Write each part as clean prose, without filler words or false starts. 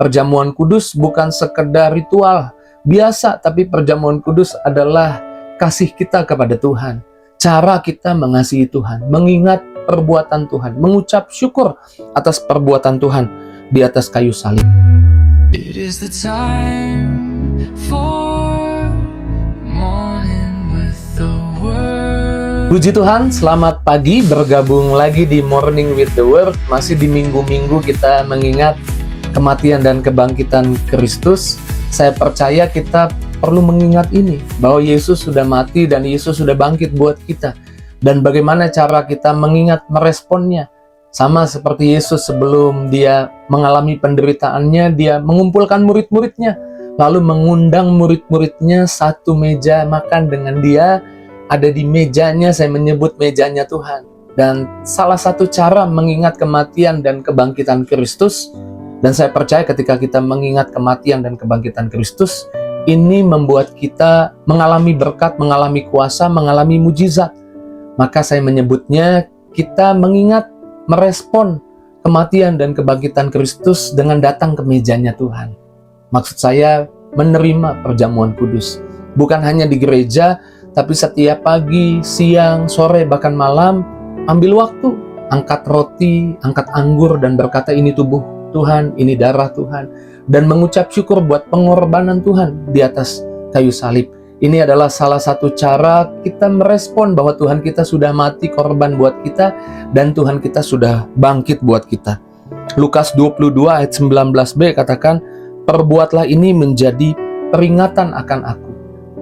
Perjamuan kudus bukan sekedar ritual biasa, tapi perjamuan kudus adalah kasih kita kepada Tuhan. Cara kita mengasihi Tuhan, mengingat perbuatan Tuhan, mengucap syukur atas perbuatan Tuhan di atas kayu salib. It is the time for morning with the word. Puji Tuhan, selamat pagi, bergabung lagi di Morning with the Word. Masih di minggu-minggu kita mengingat kematian dan kebangkitan Kristus. Saya percaya kita perlu mengingat ini, bahwa Yesus sudah mati dan Yesus sudah bangkit buat kita. Dan bagaimana cara kita mengingat, meresponnya. Sama seperti Yesus sebelum dia mengalami penderitaannya, dia mengumpulkan murid-muridnya, lalu mengundang murid-muridnya satu meja makan dengan dia. Ada di mejanya, saya menyebut mejanya Tuhan. Dan salah satu cara mengingat kematian dan kebangkitan Kristus, dan saya percaya ketika kita mengingat kematian dan kebangkitan Kristus, ini membuat kita mengalami berkat, mengalami kuasa, mengalami mujizat. Maka saya menyebutnya kita mengingat, merespon kematian dan kebangkitan Kristus dengan datang ke mejanya Tuhan. Maksud saya menerima perjamuan kudus. Bukan hanya di gereja, tapi setiap pagi, siang, sore, bahkan malam, ambil waktu, angkat roti, angkat anggur, dan berkata ini tubuh Tuhan, ini darah Tuhan, dan mengucap syukur buat pengorbanan Tuhan di atas kayu salib. Ini adalah salah satu cara kita merespon bahwa Tuhan kita sudah mati korban buat kita, dan Tuhan kita sudah bangkit buat kita. Lukas 22 ayat 19b katakan, perbuatlah ini menjadi peringatan akan aku.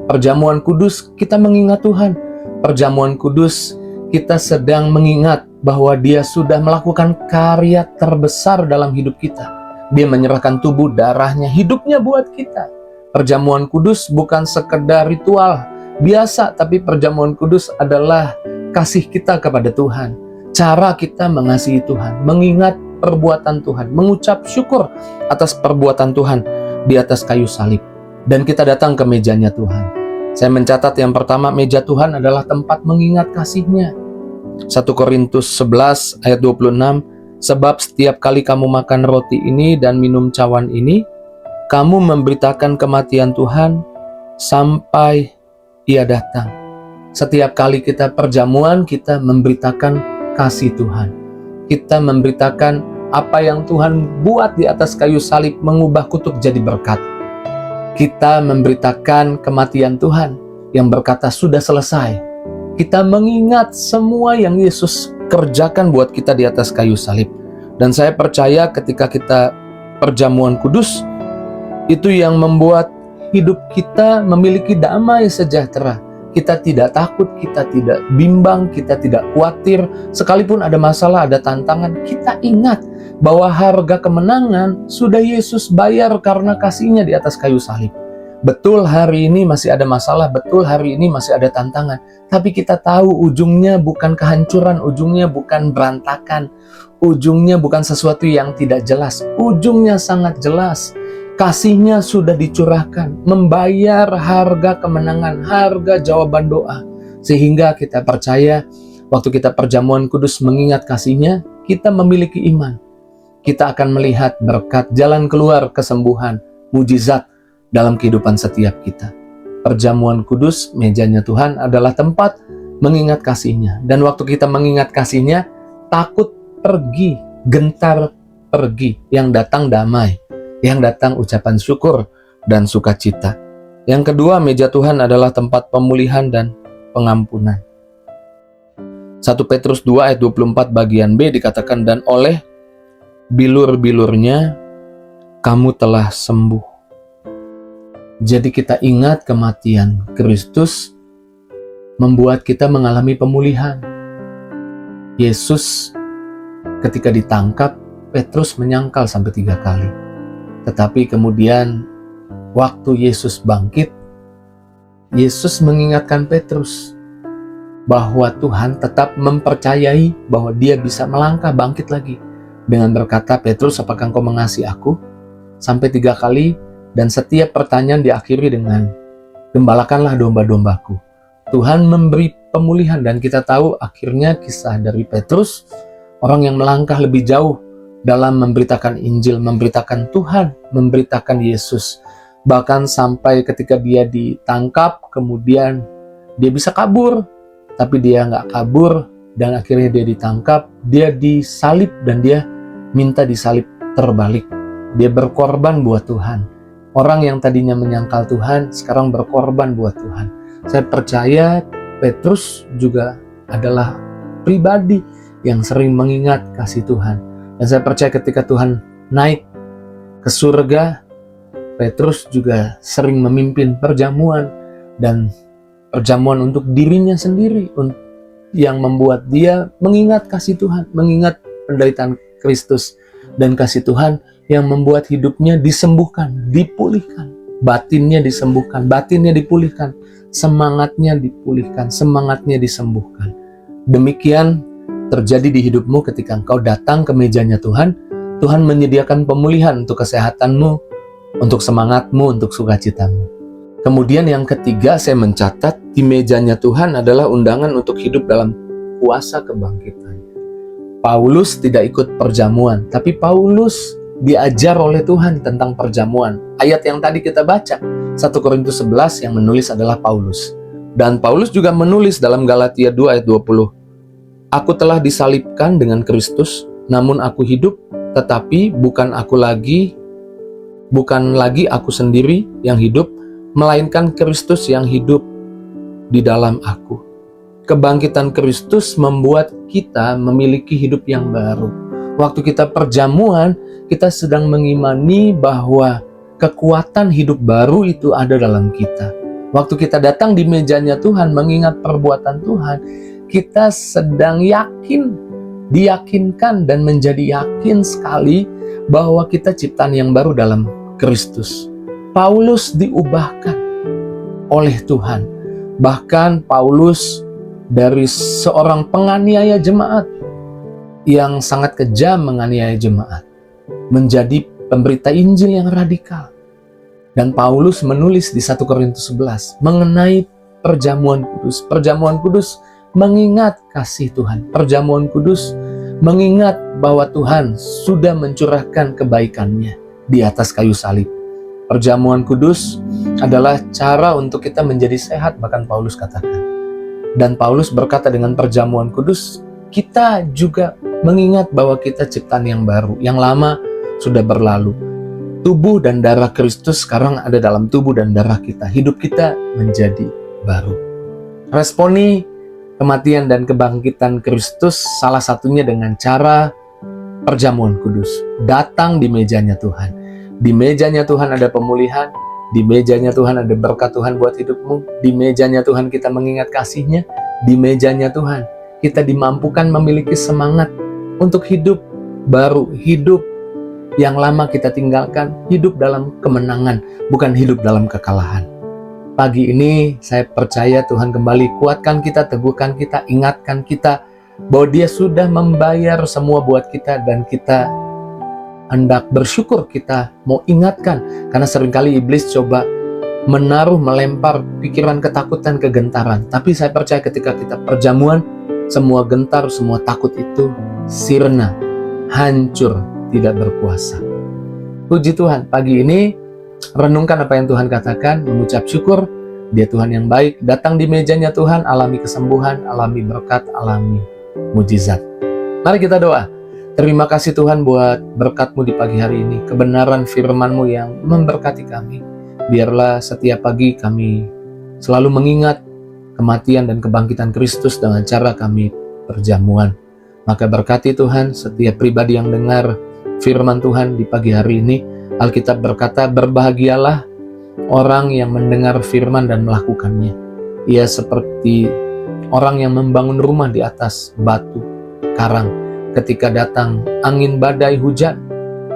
Perjamuan kudus kita mengingat Tuhan. Perjamuan kudus kita sedang mengingat bahwa dia sudah melakukan karya terbesar dalam hidup kita. Dia menyerahkan tubuh, darahnya, hidupnya buat kita. Perjamuan kudus bukan sekedar ritual biasa, tapi perjamuan kudus adalah kasih kita kepada Tuhan. Cara kita mengasihi Tuhan, mengingat perbuatan Tuhan, mengucap syukur atas perbuatan Tuhan di atas kayu salib. Dan kita datang ke mejanya Tuhan. Saya mencatat yang pertama, meja Tuhan adalah tempat mengingat kasih-Nya. 1 Korintus 11 ayat 26, sebab setiap kali kamu makan roti ini dan minum cawan ini, kamu memberitakan kematian Tuhan sampai Ia datang. Setiap kali kita perjamuan, kita memberitakan kasih Tuhan. Kita memberitakan apa yang Tuhan buat di atas kayu salib, mengubah kutuk jadi berkat. Kita memberitakan kematian Tuhan yang berkata sudah selesai. Kita mengingat semua yang Yesus kerjakan buat kita di atas kayu salib. Dan saya percaya ketika kita perjamuan kudus, itu yang membuat hidup kita memiliki damai sejahtera. Kita tidak takut, kita tidak bimbang, kita tidak khawatir. Sekalipun ada masalah, ada tantangan, kita ingat bahwa harga kemenangan sudah Yesus bayar karena kasih-Nya di atas kayu salib. Betul hari ini masih ada masalah, betul hari ini masih ada tantangan, tapi kita tahu ujungnya bukan kehancuran, ujungnya bukan berantakan, ujungnya bukan sesuatu yang tidak jelas, ujungnya sangat jelas. Kasih-Nya sudah dicurahkan, membayar harga kemenangan, harga jawaban doa. Sehingga kita percaya, waktu kita perjamuan kudus mengingat kasih-Nya, kita memiliki iman. Kita akan melihat berkat, jalan keluar, kesembuhan, mujizat dalam kehidupan setiap kita. Perjamuan kudus, mejanya Tuhan adalah tempat mengingat kasih-Nya. Dan waktu kita mengingat kasih-Nya, takut pergi, gentar pergi, yang datang damai, yang datang ucapan syukur dan sukacita. Yang kedua, meja Tuhan adalah tempat pemulihan dan pengampunan. 1 Petrus 2 ayat 24 bagian B dikatakan, dan oleh bilur-bilurnya kamu telah sembuh. Jadi kita ingat kematian Kristus membuat kita mengalami pemulihan. Yesus ketika ditangkap, Petrus menyangkal sampai 3 kali. Tetapi kemudian waktu Yesus bangkit, Yesus mengingatkan Petrus bahwa Tuhan tetap mempercayai bahwa dia bisa melangkah bangkit lagi. Dengan berkata, Petrus, apakah engkau mengasihi aku? Sampai 3 kali. Dan setiap pertanyaan diakhiri dengan, gembalakanlah domba-dombaku. Tuhan memberi pemulihan, dan kita tahu akhirnya kisah dari Petrus, orang yang melangkah lebih jauh dalam memberitakan Injil, memberitakan Tuhan, memberitakan Yesus. Bahkan sampai ketika dia ditangkap, kemudian dia bisa kabur, tapi dia nggak kabur, dan akhirnya dia ditangkap, dia disalib, dan dia minta disalib terbalik. Dia berkorban buat Tuhan. Orang yang tadinya menyangkal Tuhan, sekarang berkorban buat Tuhan. Saya percaya Petrus juga adalah pribadi yang sering mengingat kasih Tuhan. Dan saya percaya ketika Tuhan naik ke surga, Petrus juga sering memimpin perjamuan, dan perjamuan untuk dirinya sendiri, yang membuat dia mengingat kasih Tuhan, mengingat penderitaan Kristus, dan kasih Tuhan yang membuat hidupnya disembuhkan, dipulihkan, batinnya disembuhkan, batinnya dipulihkan, semangatnya dipulihkan, semangatnya disembuhkan. Demikian terjadi di hidupmu ketika engkau datang ke mejanya Tuhan. Tuhan menyediakan pemulihan untuk kesehatanmu, untuk semangatmu, untuk sukacitamu. Kemudian yang ketiga, saya mencatat di mejanya Tuhan adalah undangan untuk hidup dalam kuasa kebangkitan. Paulus tidak ikut perjamuan, tapi Paulus diajar oleh Tuhan tentang perjamuan. Ayat yang tadi kita baca, 1 Korintus 11, yang menulis adalah Paulus. Dan Paulus juga menulis dalam Galatia 2 ayat 20. Aku telah disalibkan dengan Kristus, namun aku hidup, tetapi bukan lagi aku sendiri yang hidup, melainkan Kristus yang hidup di dalam aku. Kebangkitan Kristus membuat kita memiliki hidup yang baru. Waktu kita perjamuan, kita sedang mengimani bahwa kekuatan hidup baru itu ada dalam kita. Waktu kita datang di mejanya Tuhan, mengingat perbuatan Tuhan, kita sedang diyakinkan dan menjadi yakin sekali bahwa kita ciptaan yang baru dalam Kristus. Paulus diubahkan oleh Tuhan. Bahkan Paulus dari seorang penganiaya jemaat yang sangat kejam menganiaya jemaat, menjadi pemberita Injil yang radikal. Dan Paulus menulis di 1 Korintus 11 mengenai perjamuan kudus. Perjamuan kudus mengingat kasih Tuhan. Perjamuan kudus mengingat bahwa Tuhan sudah mencurahkan kebaikannya di atas kayu salib. Perjamuan kudus adalah cara untuk kita menjadi sehat, bahkan Paulus katakan. Dan Paulus berkata dengan perjamuan kudus, kita juga mengingat bahwa kita ciptaan yang baru, yang lama sudah berlalu. Tubuh dan darah Kristus sekarang ada dalam tubuh dan darah kita. Hidup kita menjadi baru. Responi kematian dan kebangkitan Kristus salah satunya dengan cara perjamuan kudus. Datang di mejanya Tuhan. Di mejanya Tuhan ada pemulihan. Di mejanya Tuhan ada berkat Tuhan buat hidupmu. Di mejanya Tuhan kita mengingat kasih-Nya. Di mejanya Tuhan kita dimampukan memiliki semangat untuk hidup baru, hidup yang lama kita tinggalkan, hidup dalam kemenangan, bukan hidup dalam kekalahan. Pagi ini saya percaya Tuhan kembali kuatkan kita, teguhkan kita, ingatkan kita bahwa Dia sudah membayar semua buat kita, dan kita hendak bersyukur. Kita mau ingatkan, karena seringkali iblis coba melempar pikiran ketakutan, kegentaran. Tapi saya percaya ketika kita perjamuan, semua gentar, semua takut itu sirna, hancur, tidak berkuasa. Puji Tuhan, pagi ini renungkan apa yang Tuhan katakan, mengucap syukur. Dia Tuhan yang baik. Datang di mejanya Tuhan, alami kesembuhan, alami berkat, alami mujizat. Mari kita doa. Terima kasih Tuhan buat berkat-Mu di pagi hari ini, kebenaran firman-Mu yang memberkati kami. Biarlah setiap pagi kami selalu mengingat kematian dan kebangkitan Kristus dengan cara kami perjamuan. Maka berkati Tuhan setiap pribadi yang dengar firman Tuhan di pagi hari ini. Alkitab berkata, berbahagialah orang yang mendengar firman dan melakukannya. Ia seperti orang yang membangun rumah di atas batu karang. Ketika datang angin badai hujan,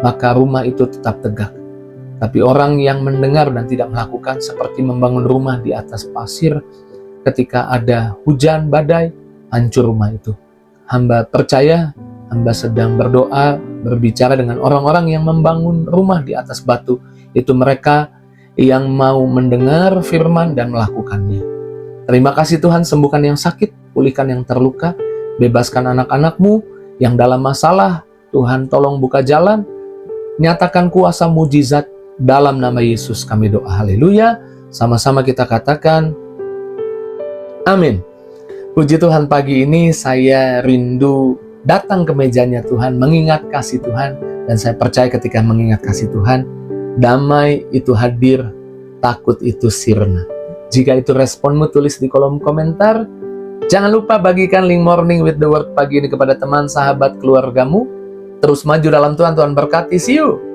maka rumah itu tetap tegak. Tapi orang yang mendengar dan tidak melakukan seperti membangun rumah di atas pasir. Ketika ada hujan badai, hancur rumah itu. Hamba percaya, hamba sedang berdoa, berbicara dengan orang-orang yang membangun rumah di atas batu. Itu mereka yang mau mendengar firman dan melakukannya. Terima kasih Tuhan, sembuhkan yang sakit, pulihkan yang terluka, bebaskan anak-anak-Mu yang dalam masalah, Tuhan tolong buka jalan, nyatakan kuasa mujizat dalam nama Yesus kami doa. Haleluya. Sama-sama kita katakan amin. Puji Tuhan, pagi ini saya rindu datang ke mejanya Tuhan, mengingat kasih Tuhan. Dan saya percaya ketika mengingat kasih Tuhan, damai itu hadir, takut itu sirna. Jika itu responmu, tulis di kolom komentar. Jangan lupa bagikan link Morning with the Word pagi ini kepada teman, sahabat, keluargamu. Terus maju dalam Tuhan, Tuhan berkati. See you.